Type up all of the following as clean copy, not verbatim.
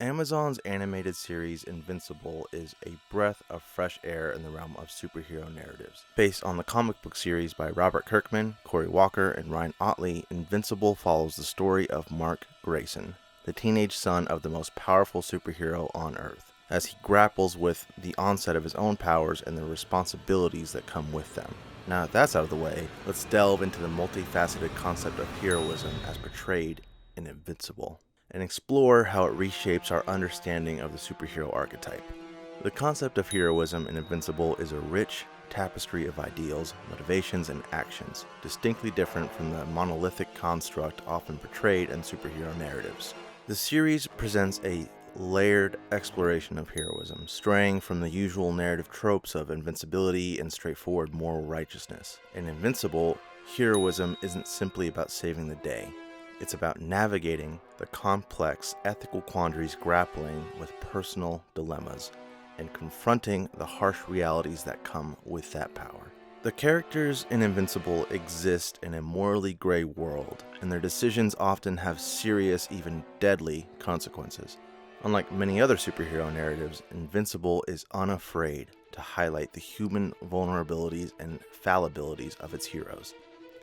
Amazon's animated series Invincible is a breath of fresh air in the realm of superhero narratives. Based on the comic book series by Robert Kirkman, Cory Walker, and Ryan Ottley, Invincible follows the story of Mark Grayson, the teenage son of the most powerful superhero on Earth, as he grapples with the onset of his own powers and the responsibilities that come with them. Now that that's out of the way, let's delve into the multifaceted concept of heroism as portrayed in Invincible, and explore how it reshapes our understanding of the superhero archetype. The concept of heroism in Invincible is a rich tapestry of ideals, motivations, and actions, distinctly different from the monolithic construct often portrayed in superhero narratives. The series presents a layered exploration of heroism, straying from the usual narrative tropes of invincibility and straightforward moral righteousness. In Invincible, heroism isn't simply about saving the day. It's about navigating the complex ethical quandaries, grappling with personal dilemmas, and confronting the harsh realities that come with that power. The characters in Invincible exist in a morally gray world, and their decisions often have serious, even deadly consequences. Unlike many other superhero narratives, Invincible is unafraid to highlight the human vulnerabilities and fallibilities of its heroes,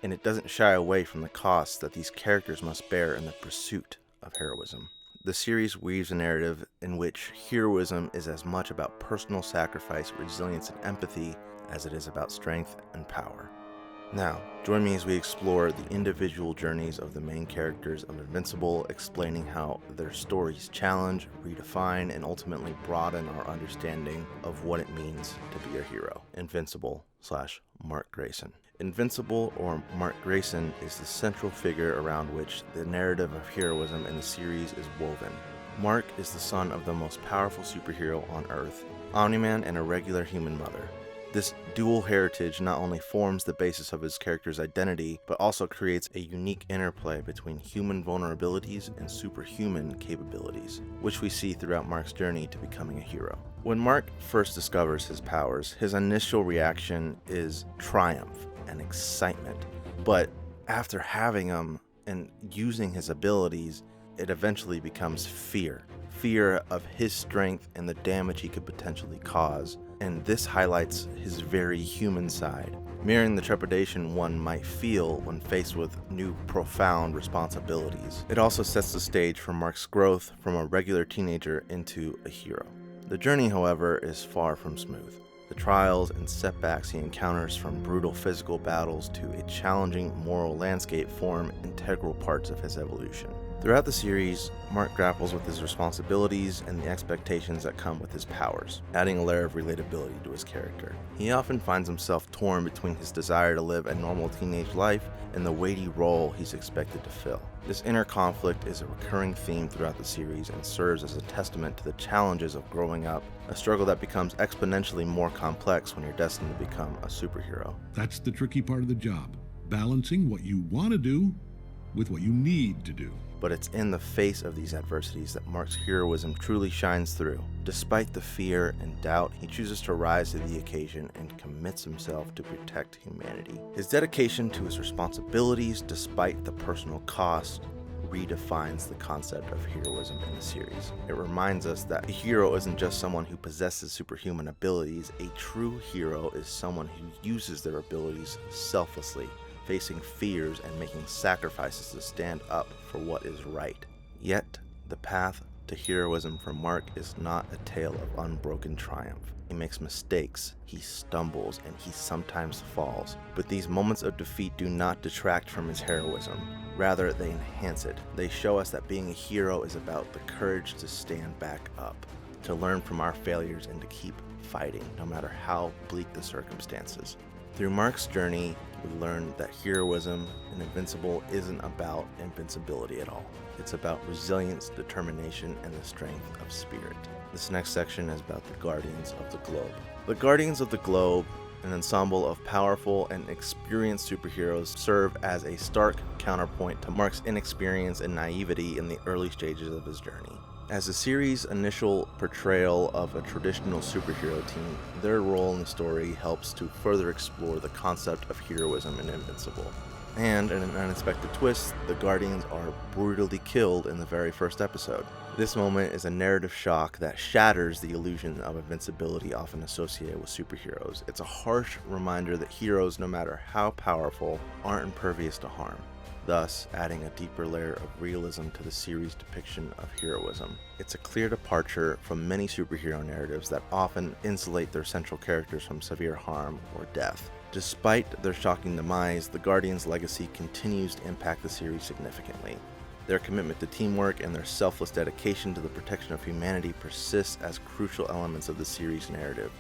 and it doesn't shy away from the costs that these characters must bear in the pursuit of heroism. The series weaves a narrative in which heroism is as much about personal sacrifice, resilience, and empathy as it is about strength and power. Now, join me as we explore the individual journeys of the main characters of Invincible, explaining how their stories challenge, redefine, and ultimately broaden our understanding of what it means to be a hero. Invincible / Mark Grayson. Invincible, or Mark Grayson, is the central figure around which the narrative of heroism in the series is woven. Mark is the son of the most powerful superhero on Earth, Omni-Man, and a regular human mother. This dual heritage not only forms the basis of his character's identity, but also creates a unique interplay between human vulnerabilities and superhuman capabilities, which we see throughout Mark's journey to becoming a hero. When Mark first discovers his powers, his initial reaction is triumph and excitement. But after having them and using his abilities, it eventually becomes fear. Fear of his strength and the damage he could potentially cause. And this highlights his very human side, mirroring the trepidation one might feel when faced with new profound responsibilities. It also sets the stage for Mark's growth from a regular teenager into a hero. The journey, however, is far from smooth. The trials and setbacks he encounters, from brutal physical battles to a challenging moral landscape, form integral parts of his evolution. Throughout the series, Mark grapples with his responsibilities and the expectations that come with his powers, adding a layer of relatability to his character. He often finds himself torn between his desire to live a normal teenage life and the weighty role he's expected to fill. This inner conflict is a recurring theme throughout the series and serves as a testament to the challenges of growing up, a struggle that becomes exponentially more complex when you're destined to become a superhero. That's the tricky part of the job, balancing what you want to do with what you need to do. But it's in the face of these adversities that Mark's heroism truly shines through. Despite the fear and doubt, he chooses to rise to the occasion and commits himself to protect humanity. His dedication to his responsibilities, despite the personal cost, redefines the concept of heroism in the series. It reminds us that a hero isn't just someone who possesses superhuman abilities. A true hero is someone who uses their abilities selflessly, facing fears and making sacrifices to stand up for what is right. Yet, the path to heroism for Mark is not a tale of unbroken triumph. He makes mistakes, he stumbles, and he sometimes falls. But these moments of defeat do not detract from his heroism. Rather, they enhance it. They show us that being a hero is about the courage to stand back up, to learn from our failures, and to keep fighting, no matter how bleak the circumstances. Through Mark's journey, we learn that heroism in Invincible isn't about invincibility at all. It's about resilience, determination, and the strength of spirit. This next section is about the Guardians of the Globe. The Guardians of the Globe, an ensemble of powerful and experienced superheroes, serve as a stark counterpoint to Mark's inexperience and naivety in the early stages of his journey. As the series' initial portrayal of a traditional superhero team, their role in the story helps to further explore the concept of heroism in Invincible. And in an unexpected twist, the Guardians are brutally killed in the very first episode. This moment is a narrative shock that shatters the illusion of invincibility often associated with superheroes. It's a harsh reminder that heroes, no matter how powerful, aren't impervious to harm, thus adding a deeper layer of realism to the series' depiction of heroism. It's a clear departure from many superhero narratives that often insulate their central characters from severe harm or death. Despite their shocking demise, the Guardians' legacy continues to impact the series significantly. Their commitment to teamwork and their selfless dedication to the protection of humanity persists as crucial elements of the series' narrative.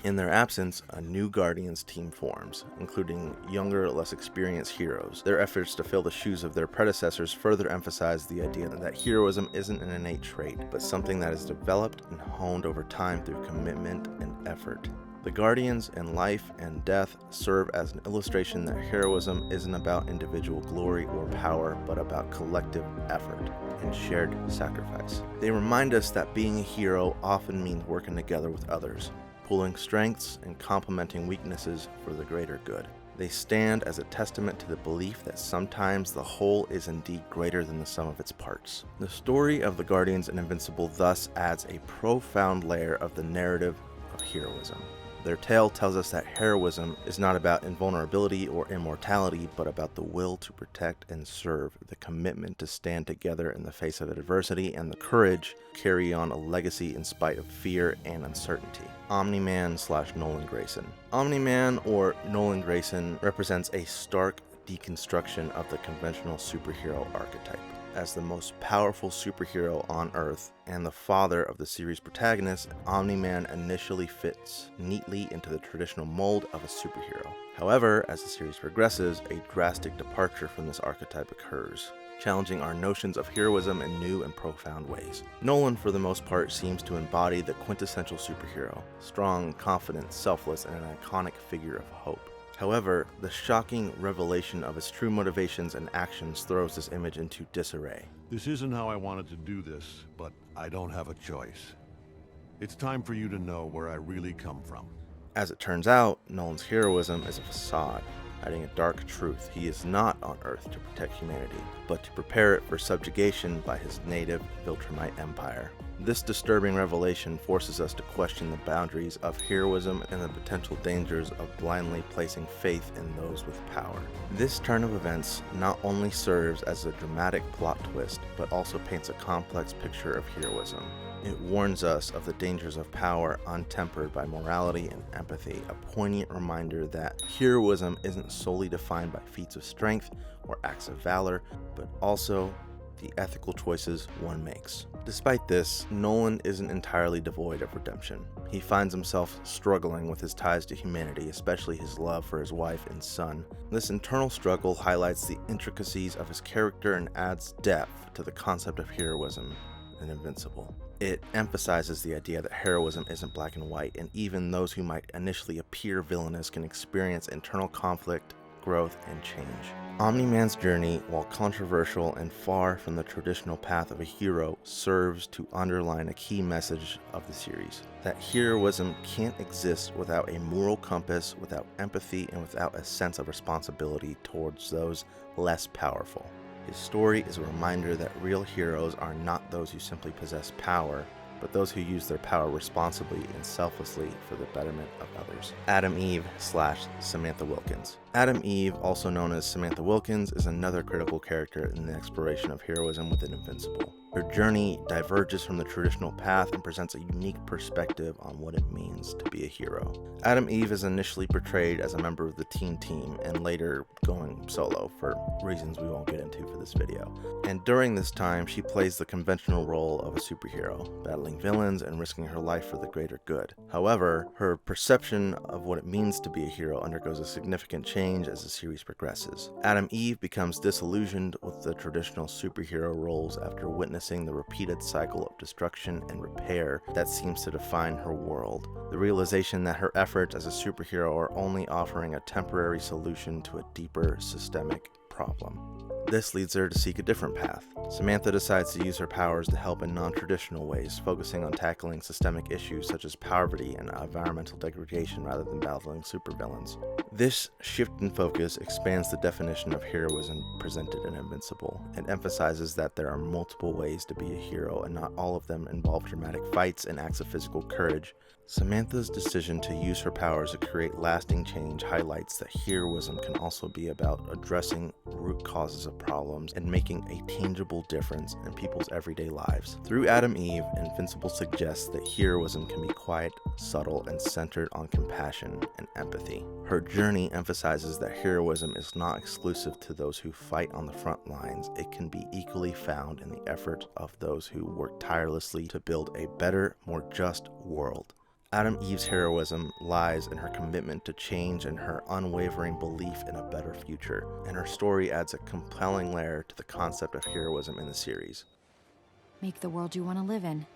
In their absence, a new Guardians team forms, including younger, less experienced heroes. Their efforts to fill the shoes of their predecessors further emphasize the idea that heroism isn't an innate trait, but something that is developed and honed over time through commitment and effort. The Guardians in life and death serve as an illustration that heroism isn't about individual glory or power, but about collective effort and shared sacrifice. They remind us that being a hero often means working together with others, pooling strengths and complementing weaknesses for the greater good. They stand as a testament to the belief that sometimes the whole is indeed greater than the sum of its parts. The story of the Guardians and Invincible thus adds a profound layer of the narrative of heroism. Their tale tells us that heroism is not about invulnerability or immortality, but about the will to protect and serve, the commitment to stand together in the face of adversity, and the courage to carry on a legacy in spite of fear and uncertainty. Omni-Man/Nolan Grayson. Omni-Man, or Nolan Grayson, represents a stark deconstruction of the conventional superhero archetype. As the most powerful superhero on Earth and the father of the series' protagonist, Omni-Man initially fits neatly into the traditional mold of a superhero. However, as the series progresses, a drastic departure from this archetype occurs, challenging our notions of heroism in new and profound ways. Nolan, for the most part, seems to embody the quintessential superhero, strong, confident, selfless, and an iconic figure of hope. However, the shocking revelation of his true motivations and actions throws this image into disarray. This isn't how I wanted to do this, but I don't have a choice. It's time for you to know where I really come from. As it turns out, Nolan's heroism is a facade, hiding a dark truth. He is not on Earth to protect humanity, but to prepare it for subjugation by his native Viltrumite empire. This disturbing revelation forces us to question the boundaries of heroism and the potential dangers of blindly placing faith in those with power. This turn of events not only serves as a dramatic plot twist, but also paints a complex picture of heroism. It warns us of the dangers of power untempered by morality and empathy, a poignant reminder that heroism isn't solely defined by feats of strength or acts of valor, but also the ethical choices one makes. Despite this, Nolan isn't entirely devoid of redemption. He finds himself struggling with his ties to humanity, especially his love for his wife and son. This internal struggle highlights the intricacies of his character and adds depth to the concept of heroism in Invincible. It emphasizes the idea that heroism isn't black and white, and even those who might initially appear villainous can experience internal conflict, growth, and change. Omni-Man's journey, while controversial and far from the traditional path of a hero, serves to underline a key message of the series: that heroism can't exist without a moral compass, without empathy, and without a sense of responsibility towards those less powerful. His story is a reminder that real heroes are not those who simply possess power, but those who use their power responsibly and selflessly for the betterment of others. Adam Eve/Samantha Wilkins. Adam Eve, also known as Samantha Wilkins, is another critical character in the exploration of heroism within Invincible. Her journey diverges from the traditional path and presents a unique perspective on what it means to be a hero. Adam Eve is initially portrayed as a member of the teen team and later going solo for reasons we won't get into for this video. And during this time, she plays the conventional role of a superhero, battling villains and risking her life for the greater good. However, her perception of what it means to be a hero undergoes a significant change as the series progresses. Adam Eve becomes disillusioned with the traditional superhero roles after witnessing the repeated cycle of destruction and repair that seems to define her world. The realization that her efforts as a superhero are only offering a temporary solution to a deeper systemic problem. This leads her to seek a different path. Samantha decides to use her powers to help in non-traditional ways, focusing on tackling systemic issues such as poverty and environmental degradation rather than battling supervillains. This shift in focus expands the definition of heroism presented in Invincible. It emphasizes that there are multiple ways to be a hero, and not all of them involve dramatic fights and acts of physical courage. Samantha's decision to use her powers to create lasting change highlights that heroism can also be about addressing root causes of problems and making a tangible difference in people's everyday lives. Through Adam Eve, Invincible suggests that heroism can be quiet, subtle, and centered on compassion and empathy. Her journey emphasizes that heroism is not exclusive to those who fight on the front lines. It can be equally found in the effort of those who work tirelessly to build a better, more just world. Adam Eve's heroism lies in her commitment to change and her unwavering belief in a better future, and her story adds a compelling layer to the concept of heroism in the series. Make the world you want to live in.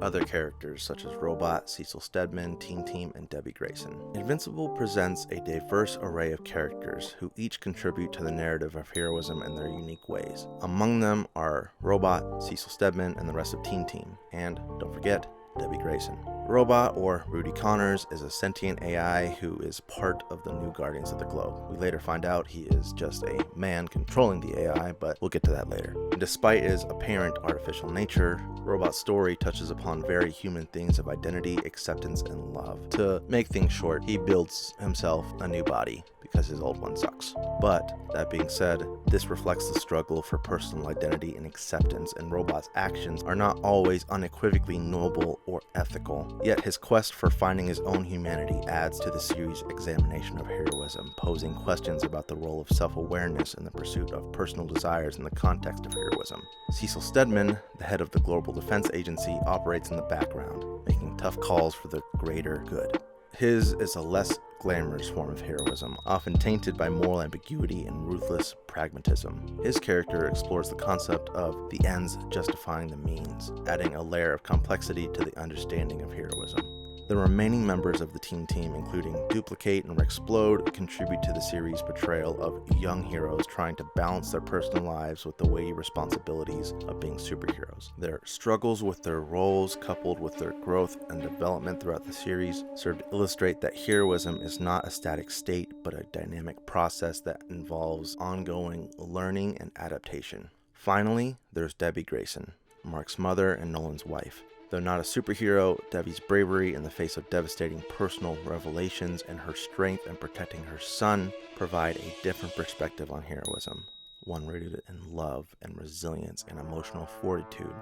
Other characters such as Robot, Cecil Stedman, Teen Team, and Debbie Grayson. Invincible presents a diverse array of characters who each contribute to the narrative of heroism in their unique ways. Among them are Robot, Cecil Stedman, and the rest of Teen Team, and, don't forget, Debbie Grayson. Robot, or Rudy Connors, is a sentient AI who is part of the new Guardians of the Globe. We later find out he is just a man controlling the AI, but we'll get to that later. And despite his apparent artificial nature, Robot's story touches upon very human themes of identity, acceptance, and love. To make things short, he builds himself a new body because his old one sucks. But, that being said, this reflects the struggle for personal identity and acceptance, and Robot's actions are not always unequivocally noble or ethical. Yet his quest for finding his own humanity adds to the series' examination of heroism, posing questions about the role of self-awareness in the pursuit of personal desires in the context of heroism. Cecil Stedman, the head of the Global Defense Agency, operates in the background, making tough calls for the greater good. His is a less glamorous form of heroism, often tainted by moral ambiguity and ruthless pragmatism. His character explores the concept of the ends justifying the means, adding a layer of complexity to the understanding of heroism. The remaining members of the Teen Team, including Duplicate and Rexplode, contribute to the series' portrayal of young heroes trying to balance their personal lives with the weighty responsibilities of being superheroes. Their struggles with their roles, coupled with their growth and development throughout the series, serve to illustrate that heroism is not a static state, but a dynamic process that involves ongoing learning and adaptation. Finally, there's Debbie Grayson, Mark's mother and Nolan's wife. Though not a superhero, Debbie's bravery in the face of devastating personal revelations and her strength in protecting her son provide a different perspective on heroism, one rooted in love and resilience and emotional fortitude.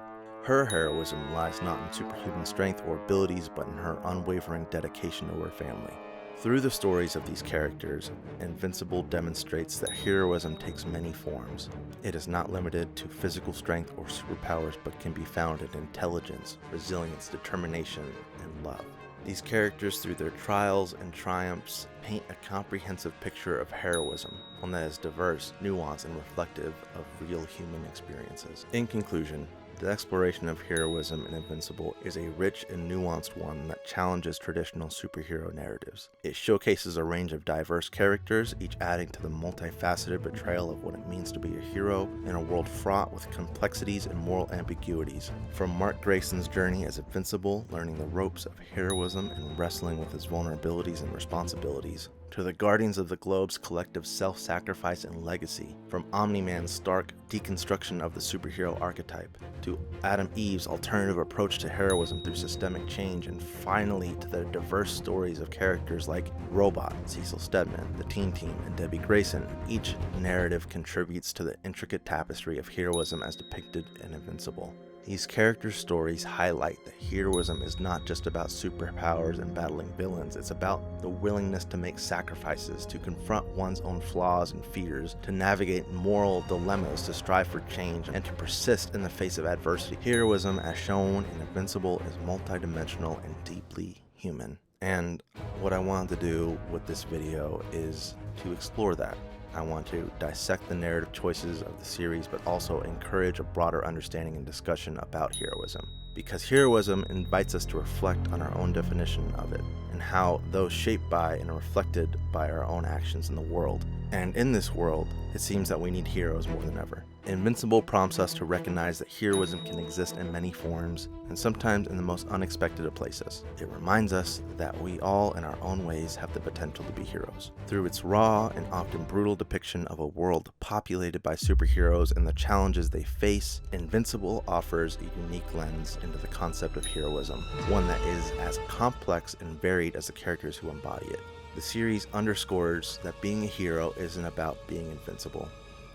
Her heroism lies not in superhuman strength or abilities, but in her unwavering dedication to her family. Through the stories of these characters, Invincible demonstrates that heroism takes many forms. It is not limited to physical strength or superpowers, but can be found in intelligence, resilience, determination, and love. These characters, through their trials and triumphs, paint a comprehensive picture of heroism, one that is diverse, nuanced, and reflective of real human experiences. In conclusion, the exploration of heroism in Invincible is a rich and nuanced one that challenges traditional superhero narratives. It showcases a range of diverse characters, each adding to the multifaceted portrayal of what it means to be a hero in a world fraught with complexities and moral ambiguities. From Mark Grayson's journey as Invincible, learning the ropes of heroism and wrestling with his vulnerabilities and responsibilities, to the Guardians of the Globe's collective self-sacrifice and legacy, from Omni-Man's stark deconstruction of the superhero archetype, to Adam Eve's alternative approach to heroism through systemic change, and finally to the diverse stories of characters like Robot, Cecil Stedman, the Teen Team, and Debbie Grayson. Each narrative contributes to the intricate tapestry of heroism as depicted in Invincible. These character stories highlight that heroism is not just about superpowers and battling villains. It's about the willingness to make sacrifices, to confront one's own flaws and fears, to navigate moral dilemmas, to strive for change, and to persist in the face of adversity. Heroism, as shown in Invincible, is multidimensional and deeply human. And what I wanted to do with this video is to explore that. I want to dissect the narrative choices of the series, but also encourage a broader understanding and discussion about heroism. Because heroism invites us to reflect on our own definition of it, and how those shaped by and reflected by our own actions in the world. And in this world, it seems that we need heroes more than ever. Invincible prompts us to recognize that heroism can exist in many forms, and sometimes in the most unexpected of places. It reminds us that we all, in our own ways, have the potential to be heroes. Through its raw and often brutal depiction of a world populated by superheroes and the challenges they face, Invincible offers a unique lens into the concept of heroism, one that is as complex and varied as the characters who embody it. The series underscores that being a hero isn't about being invincible.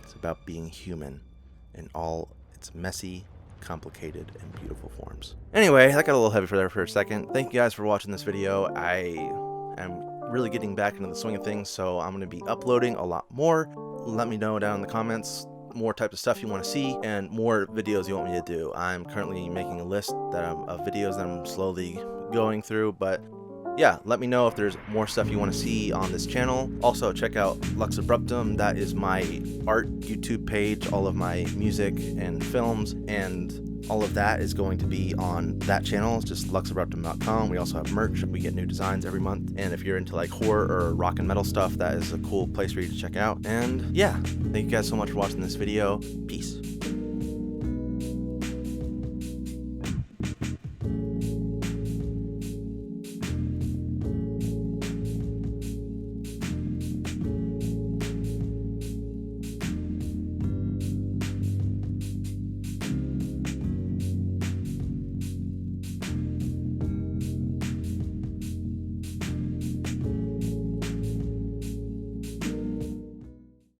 It's about being human in all its messy, complicated, and beautiful forms. Anyway, that got a little heavy for a second. Thank you guys for watching this video. I am really getting back into the swing of things, so I'm going to be uploading a lot more. Let me know down in the comments more types of stuff you want to see and more videos you want me to do. I'm currently making a list of videos that I'm slowly going through, but yeah, let me know if there's more stuff you want to see on this channel. Also, check out Lux Abruptum. That is my art YouTube page. All of my music and films and all of that is going to be on that channel. It's just luxabruptum.com. We also have merch. We get new designs every month. And if you're into like horror or rock and metal stuff, that is a cool place for you to check out. And yeah, thank you guys so much for watching this video. Peace.